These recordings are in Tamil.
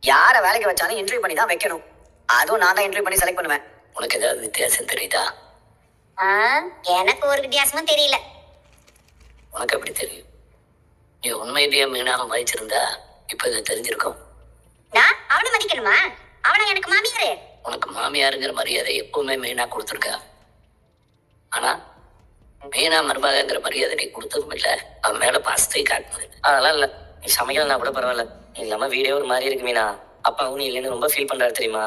யாரை வேலைக்கு வச்சாலும் இன்டர்வியூ பண்ணி தான் வைக்கணும். அதுவும் நான் தான் இன்டர்வியூ பண்ணி செலக்ட் பண்ணுவேன். உனக்கு ஏதாவது வித்தியாசம் தெரியுதா? எனக்கு ஒரு வித்தியாசமும் தெரியல. உனக்கு எப்படி தெரியும்? நீ உண்மையிலேயே மீனாக மதிச்சிருந்தா இப்ப இதை தெரிஞ்சிருக்கும். நான் அவனை மதிக்கணுமா? அவனை எனக்கு மாமியாரு. உனக்கு மாமியாருங்கிற மரியாதை எப்பவுமே மீனா கொடுத்துருக்கா. ஆனா மீனா மருமகங்கிற மரியாதை நீ கொடுத்ததும் இல்லை, அவன் மேல பாசத்தை காட்டினது. அதெல்லாம் இல்லை, நீ சமைக்கலன்னா கூட பரவாயில்ல. இல்லாம வீடே ஒரு மாதிரி இருக்கு மீனா. அப்பாவும் நீ இல்லைன்னு ரொம்ப ஃபீல் பண்றாரு தெரியுமா?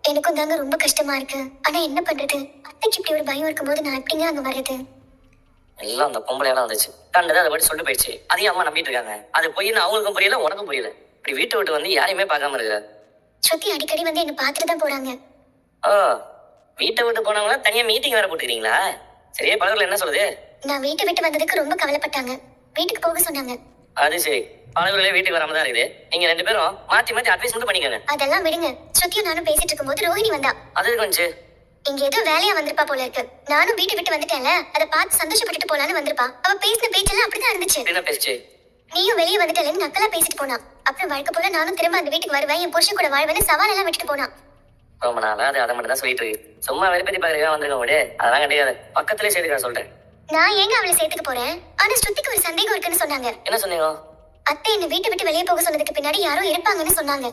எனக்கும் தாங்க ரொம்ப கஷ்டமா இருக்கு. ஆனா என்ன பண்றது? அத்தைக்கு இப்படி ஒரு பயம் இருக்கும்போது நான் எப்படிங்க அங்க வர்றது? எல்லாம் அந்த பொம்பளையெல்லாம் வந்துச்சு, கண்டதை அதை பற்றி சொல்லிட்டு போயிடுச்சு. அதையும் அம்மா நம்பிட்டு இருக்காங்க. அது பொய்ன்னு அவங்களுக்கும் புரியல, உனக்கும் புரியல. இப்படி வீட்டை விட்டு வந்து யாரையுமே பார்க்காம இருக்க. ஸ்ருதி அடிக்கடி வந்து என்ன பார்த்துட்டு தான் போறாங்க. ஓ, வீட்டை விட்டு போனவங்கள தனியா மீட்டிங் வேற போட்டுக்கிறீங்களா? சரியா பழகுல என்ன சொல்லுது? நான் வீட்டை விட்டு வந்ததுக்கு ரொம்ப கவலைப்பட்டாங்க. வீட்டுக்கு போக சொன்னாங்க. அது சரி, பழகுலே வீட்டுக்கு வராம தான் இருக்குது. நீங்க ரெண்டு பேரும் மாத்தி மாத்தி அட்வைஸ் மட்டும் பண்ணிக்கோங்க. அதெல்லாம் விடுங்க. ஸ்ருதியும் நானும் பேசிட்டு இருக்கும்போது ரோஹிணி வந்தா. அது கொஞ்சம் இங்க ஏதோ வேலையா வந்திருப்பா போல இருக்கு. நானும் வீட்டை விட்டு வந்துட்டேன்ல, அதை பார்த்து சந்தோஷப்பட்டுட்டு போலான்னு வந்திருப்பா. அவ பேசின பேச்செல்லாம் அப்படிதான் இருந்துச்சு. என்ன பேசுச்சு? நீயும் வெளியே வந்துட்டேன்னு நக்கலா பேசிட்டு போனா. அப்புறம் வழக்க போல நானும் திரும்ப அந்த வீட்டுக்கு வருவேன், என் புருஷன் கூட வாழ்வேன்னு சவாலெல்லாம் விட்டுட்டு போனா. ரொம்ப நாளா அது அதை மட்டும் தான் சொல்லிட்டு இருக்கு. சும்மா வெறுப்பதி பாக்குறதுக்காக வந்திருக்க விடு. அதெல்லாம் கிடையாது, பக்கத்துலேயே சேர்த்துக்க சொல்லிட்டேன். நான் ஏங்க அவளை சேர்த்துக்க போறேன்? ஆனா ஸ்ருதிக்கு ஒரு சந்தேகம் இருக்குன்னு சொன்னாங்க. என்ன சொன்னீங்க? அத்தை என்ன வீட்டை விட்டு வெளியே போக சொன்னதுக்கு பின்னாடி யாரோ இருப்பாங்கன்னு சொன்னாங்க.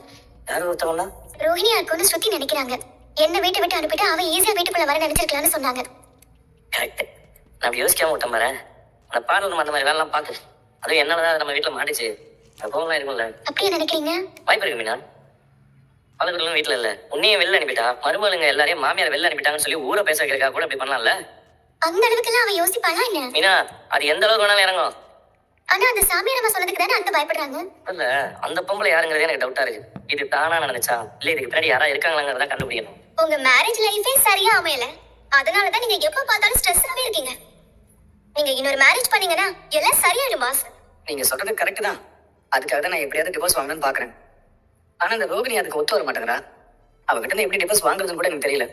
யாரும் ஒருத்தவங்களா? ரோஹிணியா இருக்கும்னு ஸ்ருதி நினைக்கிறாங்க. என்ன வீட்டை விட்டு அனுப்பிட்டு அவன் ஈஸியா வீட்டுக்குள்ள வர நினைச்சிருக்கலாம்னு சொன்னாங்க. கரெக்ட். நான் யோசிக்காம விட்டேன் பாரு. அந்த பார்லர் அந்த மாதிரி வேலைலாம் பார்த்து அதுவும் என்னாலதான் நம்ம வீட்டுல மாட்டிச்சு. அப்போலாம் இருக்கும்ல. அப்படியே நினைக்கிறீங்க? வாய்ப்பு இருக்கு மீனா. பழகுறதும் வீட்டுல இல்ல, உன்னையும் வெளில அனுப்பிட்டா. மருமகளுங்க எல்லாரையும் மாமியார் வெளில அனுப்பிட்டாங்கன்னு சொல்லி ஊரை பேச வைக்கிறதுக்காக கூட அப்படி பண்ணலாம்ல. அந்த அளவுக்கு எல்லாம் அவன் யோசிப்பாளா என்ன? மீனா, அது எந்த அளவுக்கு வேணாலும் இறங்கும். ஆனா அந்த சாமியார் அம்மா சொன்னதுக்கு தானே அந்த பயப்படுறாங்க. இல்ல, அந்த பொம்பளை யாருங்கிறதே எனக்கு டவுட்டா இருக்கு. இது தானா நினைச்சா இல்ல இதுக்கு பின்னாடி யாரா இருக்காங்களாங்கிறத கண்டுபிடிக்கணும். உங்க மேரேஜ் லைஃபே சரியா அமையல, அதனாலதான் நீங்க எப்ப பார்த்தாலும் ஸ்ட்ரெஸ்ஸாவே இருக்கீங்க. நீங்க இன்னொரு மேரேஜ் பண்ணீங்கன்னா எல்லாம் சரியாயிடும் பாஸ். நீங்க சொல்றது கரெக்ட் தான். அதுக்காக தான் நான் எப்படியாவது டிவோர்ஸ் வாங்கணும்னு பாக்குறேன். ஆனா இந்த ரோகிணி அதுக்கு ஒத்து வர மாட்டேங்கிறா. அவகிட்ட இருந்து எப்படி டிவோர்ஸ் வாங்குறதுன்னு கூட எனக்கு தெரியல.